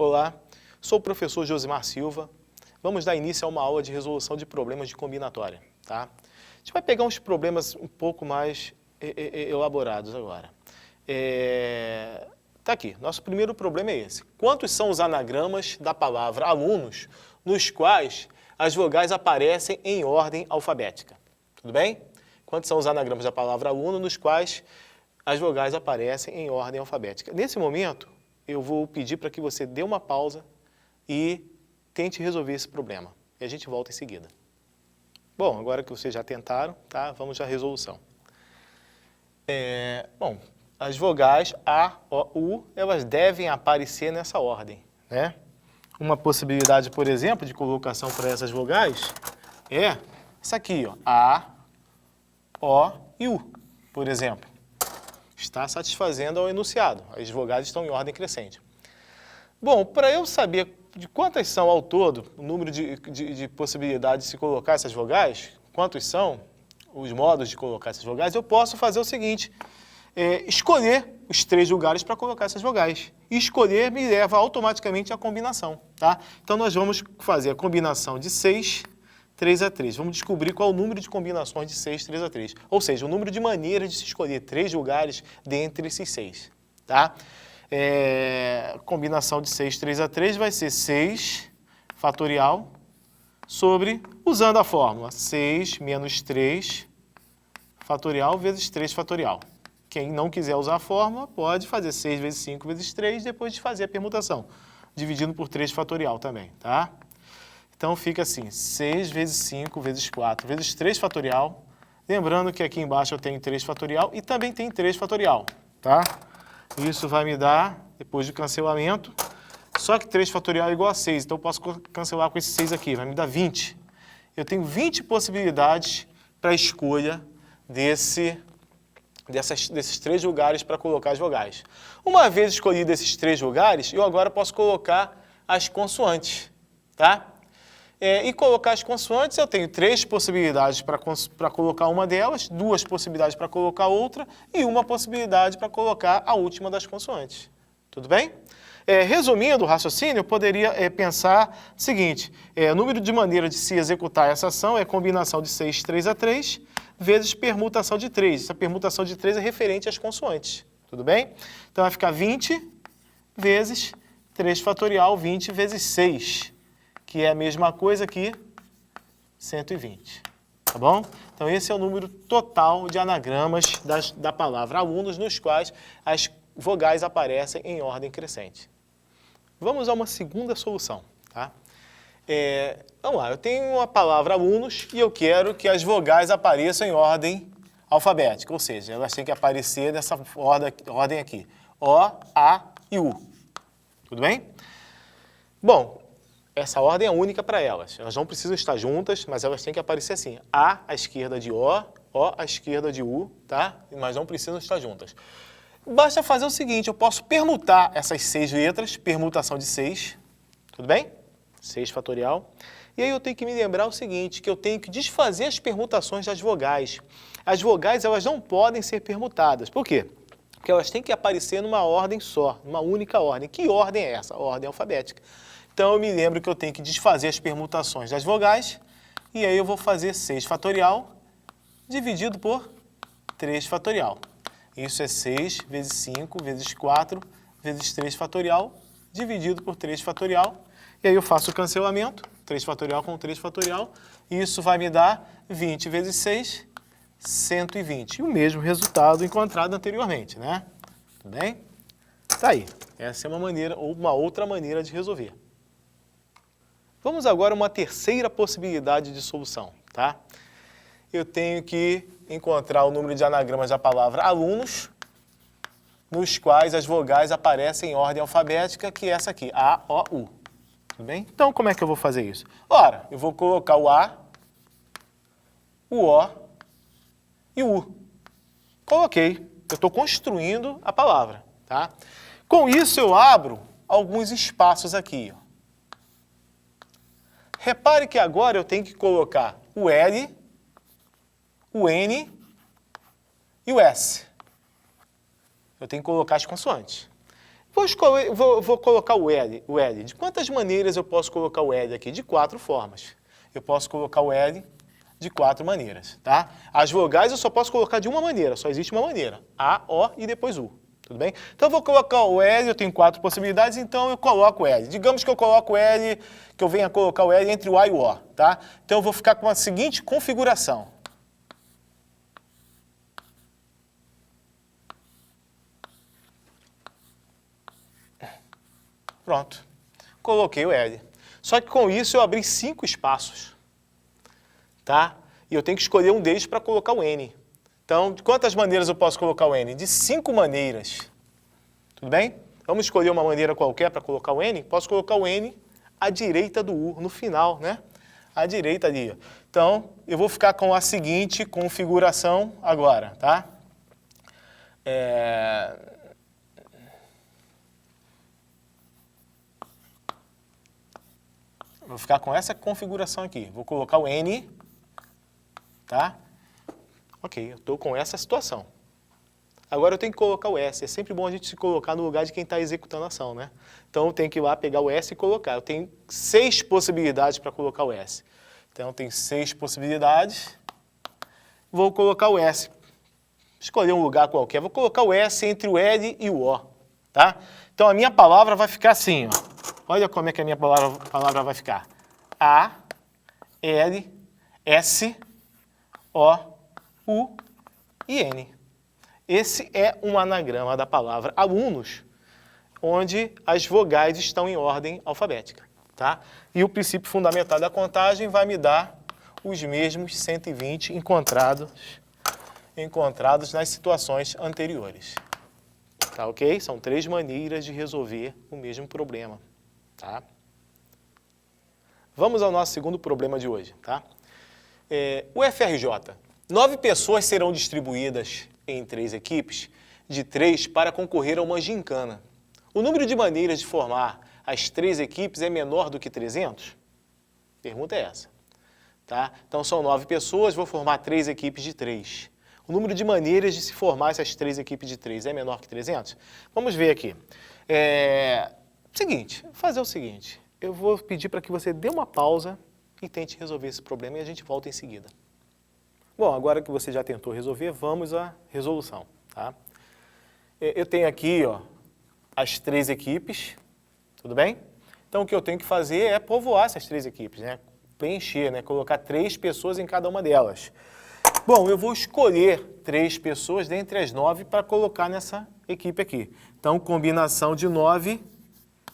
Olá, sou o professor Josimar Silva. Vamos dar início a uma aula de resolução de problemas de combinatória, tá? A gente vai pegar uns problemas um pouco mais elaborados agora. Tá aqui, nosso primeiro problema é esse. Quantos são os anagramas da palavra alunos nos quais as vogais aparecem em ordem alfabética? Tudo bem? Quantos são os anagramas da palavra aluno nos quais as vogais aparecem em ordem alfabética? Nesse momento, eu vou pedir para que você dê uma pausa e tente resolver esse problema. E a gente volta em seguida. Bom, agora que vocês já tentaram, tá? Vamos à resolução. Bom, as vogais A, O, U, elas devem aparecer nessa ordem, né? Uma possibilidade, por exemplo, de colocação para essas vogais é essa aqui, ó, A, O e U, por exemplo. Está satisfazendo ao enunciado. As vogais estão em ordem crescente. Bom, para eu saber de quantas são ao todo, o número de possibilidades de se colocar essas vogais, quantos são os modos de colocar essas vogais, eu posso fazer o seguinte, escolher os 3 lugares para colocar essas vogais. E escolher me leva automaticamente à combinação, tá? Então nós vamos fazer a combinação de 6, 3 a 3. Vamos descobrir qual é o número de combinações de 6, 3 a 3. Ou seja, o número de maneiras de se escolher 3 lugares dentre esses 6. Tá? Combinação de 6, 3 a 3 vai ser 6 fatorial sobre, usando a fórmula, 6 menos 3 fatorial vezes 3 fatorial. Quem não quiser usar a fórmula pode fazer 6 vezes 5 vezes 3 depois de fazer a permutação, dividindo por 3 fatorial também. Tá? Então fica assim, 6 vezes 5 vezes 4 vezes 3 fatorial. Lembrando que aqui embaixo eu tenho 3 fatorial e também tem 3 fatorial, tá? Isso vai me dar, depois do cancelamento, só que 3 fatorial é igual a 6, então eu posso cancelar com esse 6 aqui, vai me dar 20. Eu tenho 20 possibilidades para a escolha desses 3 lugares para colocar as vogais. Uma vez escolhido esses 3 lugares, eu agora posso colocar as consoantes, tá? E colocar as consoantes, eu tenho 3 possibilidades para colocar uma delas, 2 possibilidades para colocar outra e 1 possibilidade para colocar a última das consoantes. Tudo bem? Resumindo o raciocínio, eu poderia pensar o seguinte, o número de maneiras de se executar essa ação é combinação de 6, 3 a 3, vezes permutação de 3. Essa permutação de 3 é referente às consoantes. Tudo bem? Então vai ficar 20 vezes 3 fatorial, 20 vezes 6. Que é a mesma coisa que 120, tá bom? Então esse é o número total de anagramas da palavra alunos nos quais as vogais aparecem em ordem crescente. Vamos a uma segunda solução, tá? Vamos lá, eu tenho a palavra alunos e eu quero que as vogais apareçam em ordem alfabética, ou seja, elas têm que aparecer nessa ordem aqui, O, A e U, tudo bem? Bom, essa ordem é única para elas. Elas não precisam estar juntas, mas elas têm que aparecer assim. A à esquerda de O à esquerda de U, tá? Mas não precisam estar juntas. Basta fazer o seguinte, eu posso permutar essas 6 letras, permutação de 6, tudo bem? 6 fatorial. E aí eu tenho que me lembrar o seguinte, que eu tenho que desfazer as permutações das vogais. As vogais, elas não podem ser permutadas. Por quê? Porque elas têm que aparecer numa ordem só, numa única ordem. Que ordem é essa? A ordem alfabética. Então, eu me lembro que eu tenho que desfazer as permutações das vogais, e aí eu vou fazer 6 fatorial dividido por 3 fatorial. Isso é 6 vezes 5 vezes 4 vezes 3 fatorial dividido por 3 fatorial. E aí eu faço o cancelamento, 3 fatorial com 3 fatorial, e isso vai me dar 20 vezes 6, 120. E o mesmo resultado encontrado anteriormente, né? Tudo bem? Tá aí. Essa é uma maneira, ou uma outra maneira de resolver. Vamos agora a uma terceira possibilidade de solução, tá? Eu tenho que encontrar o número de anagramas da palavra alunos, nos quais as vogais aparecem em ordem alfabética, que é essa aqui, A, O, U. Tudo bem? Então, como é que eu vou fazer isso? Ora, eu vou colocar o A, o O e o U. Coloquei. Eu estou construindo a palavra, tá? Com isso, eu abro alguns espaços aqui, ó. Repare que agora eu tenho que colocar o L, o N e o S. Eu tenho que colocar as consoantes. Vou colocar o L. De quantas maneiras eu posso colocar o L aqui? De 4 formas. Eu posso colocar o L de 4 maneiras, tá? As vogais eu só posso colocar de uma maneira, só existe uma maneira. A, O e depois U. Tudo bem? Então eu vou colocar o L, eu tenho 4 possibilidades, então eu coloco o L. Digamos que eu coloco o L, que eu venha colocar o L entre o A e o O, tá? Então eu vou ficar com a seguinte configuração. Pronto. Coloquei o L. Só que com isso eu abri 5 espaços, tá? E eu tenho que escolher um deles para colocar o N. Então, de quantas maneiras eu posso colocar o N? De 5 maneiras. Tudo bem? Vamos escolher uma maneira qualquer para colocar o N? Posso colocar o N à direita do U, no final, né? À direita ali. Então, eu vou ficar com a seguinte configuração agora, tá? Vou ficar com essa configuração aqui. Vou colocar o N, tá? Ok, eu estou com essa situação. Agora eu tenho que colocar o S. É sempre bom a gente se colocar no lugar de quem está executando a ação, né? Então eu tenho que ir lá pegar o S e colocar. Eu tenho 6 possibilidades para colocar o S. Então eu tenho 6 possibilidades. Vou colocar o S. Escolher um lugar qualquer. Vou colocar o S entre o L e o O, tá? Então a minha palavra vai ficar assim, ó. Olha como é que a minha palavra vai ficar. A, L, S, O, U e N. Esse é um anagrama da palavra alunos, onde as vogais estão em ordem alfabética, tá? E o princípio fundamental da contagem vai me dar os mesmos 120 encontrados nas situações anteriores. Tá ok? São 3 maneiras de resolver o mesmo problema, tá? Vamos ao nosso segundo problema de hoje, tá? O FRJ. 9 pessoas serão distribuídas em 3 equipes de 3 para concorrer a uma gincana. O número de maneiras de formar as 3 equipes é menor do que 300? Pergunta é essa. Tá? Então são 9 pessoas, vou formar 3 equipes de 3. O número de maneiras de se formar essas 3 equipes de 3 é menor que 300? Vamos ver aqui. Fazer o seguinte. Eu vou pedir para que você dê uma pausa e tente resolver esse problema e a gente volta em seguida. Bom, agora que você já tentou resolver, vamos à resolução, tá? Eu tenho aqui, ó, as 3 equipes, tudo bem? Então, o que eu tenho que fazer é povoar essas 3 equipes, né? Preencher, né? Colocar 3 pessoas em cada uma delas. Bom, eu vou escolher 3 pessoas dentre as 9 para colocar nessa equipe aqui. Então, combinação de 9,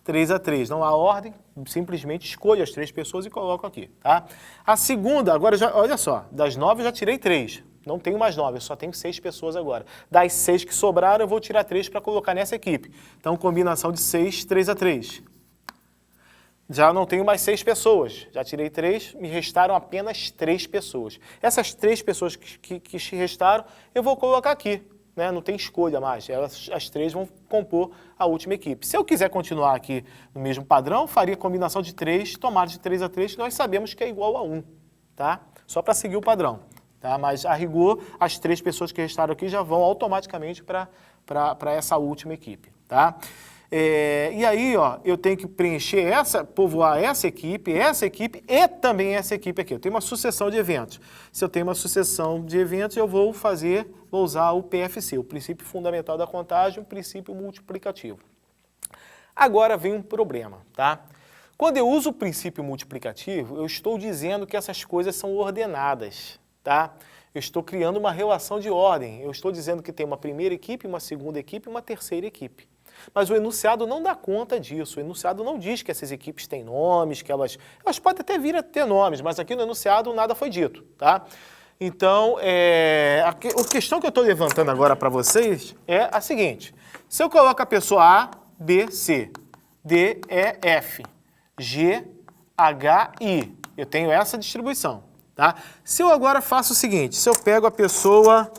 3 a 3. Não há ordem, simplesmente escolho as 3 pessoas e coloco aqui, tá? A segunda, agora, olha só, das 9 eu já tirei 3. Não tenho mais 9, eu só tenho 6 pessoas agora. Das 6 que sobraram, eu vou tirar 3 para colocar nessa equipe. Então, combinação de 6, 3 a 3. Já não tenho mais 6 pessoas. Já tirei 3, me restaram apenas 3 pessoas. Essas 3 pessoas que restaram, eu vou colocar aqui. Né? Não tem escolha mais. As 3 vão compor a última equipe. Se eu quiser continuar aqui no mesmo padrão, faria combinação de 3, tomada de 3 a 3, que nós sabemos que é igual a 1. Tá? Só para seguir o padrão. Tá? Mas, a rigor, as 3 pessoas que restaram aqui já vão automaticamente para essa última equipe. Tá? E aí, ó, eu tenho que preencher povoar essa equipe e também essa equipe aqui. Eu tenho uma sucessão de eventos. Se eu tenho uma sucessão de eventos, eu vou usar o PFC, o princípio fundamental da contagem, o princípio multiplicativo. Agora vem um problema, tá? Quando eu uso o princípio multiplicativo, eu estou dizendo que essas coisas são ordenadas, tá? Eu estou criando uma relação de ordem. Eu estou dizendo que tem uma primeira equipe, uma segunda equipe e uma terceira equipe. Mas o enunciado não dá conta disso. O enunciado não diz que essas equipes têm nomes, que elas podem até vir a ter nomes, mas aqui no enunciado nada foi dito, tá? Então, a questão que eu estou levantando agora para vocês é a seguinte. Se eu coloco a pessoa A, B, C, D, E, F, G, H, I, eu tenho essa distribuição, tá? Se eu agora faço o seguinte, se eu pego a pessoa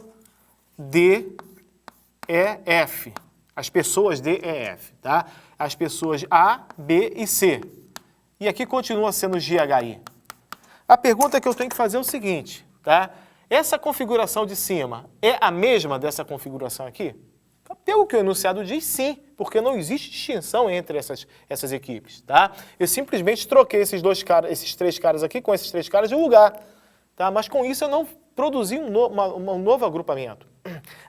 D, E, F, as pessoas D, E, F, tá? As pessoas A, B e C. E aqui continua sendo G, H, I. A pergunta que eu tenho que fazer é o seguinte, tá? Essa configuração de cima é a mesma dessa configuração aqui? Pelo que o enunciado diz, sim. porque não existe distinção entre essas equipes, tá? Eu simplesmente troquei esses três caras aqui com esses três caras de lugar, tá? Mas com isso eu não produzi um novo agrupamento.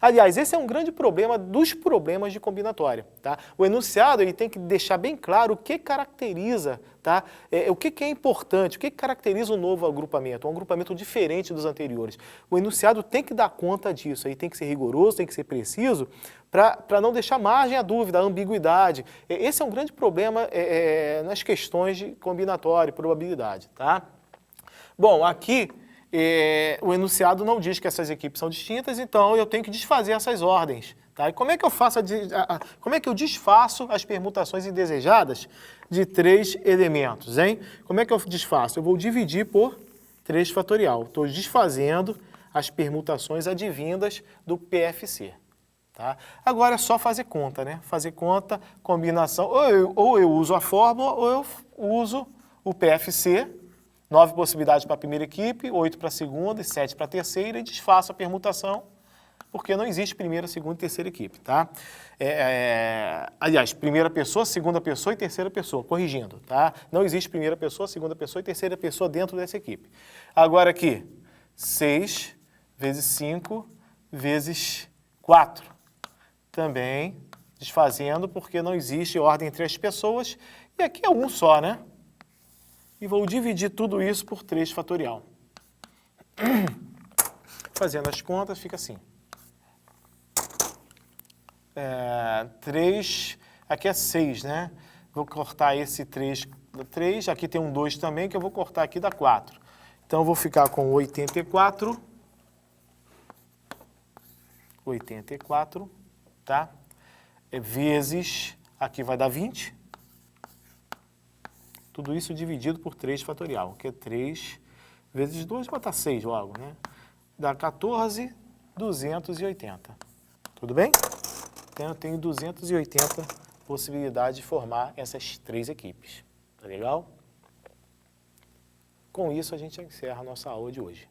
Aliás, esse é um grande problema dos problemas de combinatória, tá? O enunciado ele tem que deixar bem claro o que caracteriza, tá? O que é importante, o que caracteriza um novo agrupamento, um agrupamento diferente dos anteriores. O enunciado tem que dar conta disso, aí tem que ser rigoroso, tem que ser preciso, para não deixar margem à dúvida, à ambiguidade. Esse é um grande problema nas questões de combinatória e probabilidade, tá? Bom, aqui o enunciado não diz que essas equipes são distintas, então eu tenho que desfazer essas ordens. Tá? E como é que eu faço como é que eu desfaço as permutações indesejadas de 3 elementos, hein? Como é que eu desfaço? Eu vou dividir por 3 fatorial. Estou desfazendo as permutações advindas do PFC. Tá? Agora é só fazer conta, né? Fazer conta, combinação, ou eu uso a fórmula ou eu uso o PFC, 9 possibilidades para a primeira equipe, 8 para a segunda e 7 para a terceira, e desfaço a permutação, porque não existe primeira, segunda e terceira equipe, tá? Aliás, primeira pessoa, segunda pessoa e terceira pessoa, corrigindo, tá? Não existe primeira pessoa, segunda pessoa e terceira pessoa dentro dessa equipe. Agora aqui, 6 vezes 5 vezes 4. Também desfazendo, porque não existe ordem entre as pessoas, e aqui é um só, né? E vou dividir tudo isso por 3 fatorial. Fazendo as contas, fica assim. 3, aqui é 6, né? Vou cortar esse 3, aqui tem um 2 também, que eu vou cortar aqui, dá 4. Então, eu vou ficar com 84, tá? Vezes, aqui vai dar 20. Tudo isso dividido por 3 fatorial, que é 3 vezes 2, vou botar 6 logo, né? Dá 14.280. Tudo bem? Então, eu tenho 280 possibilidades de formar essas 3 equipes. Tá legal? Com isso, a gente encerra a nossa aula de hoje.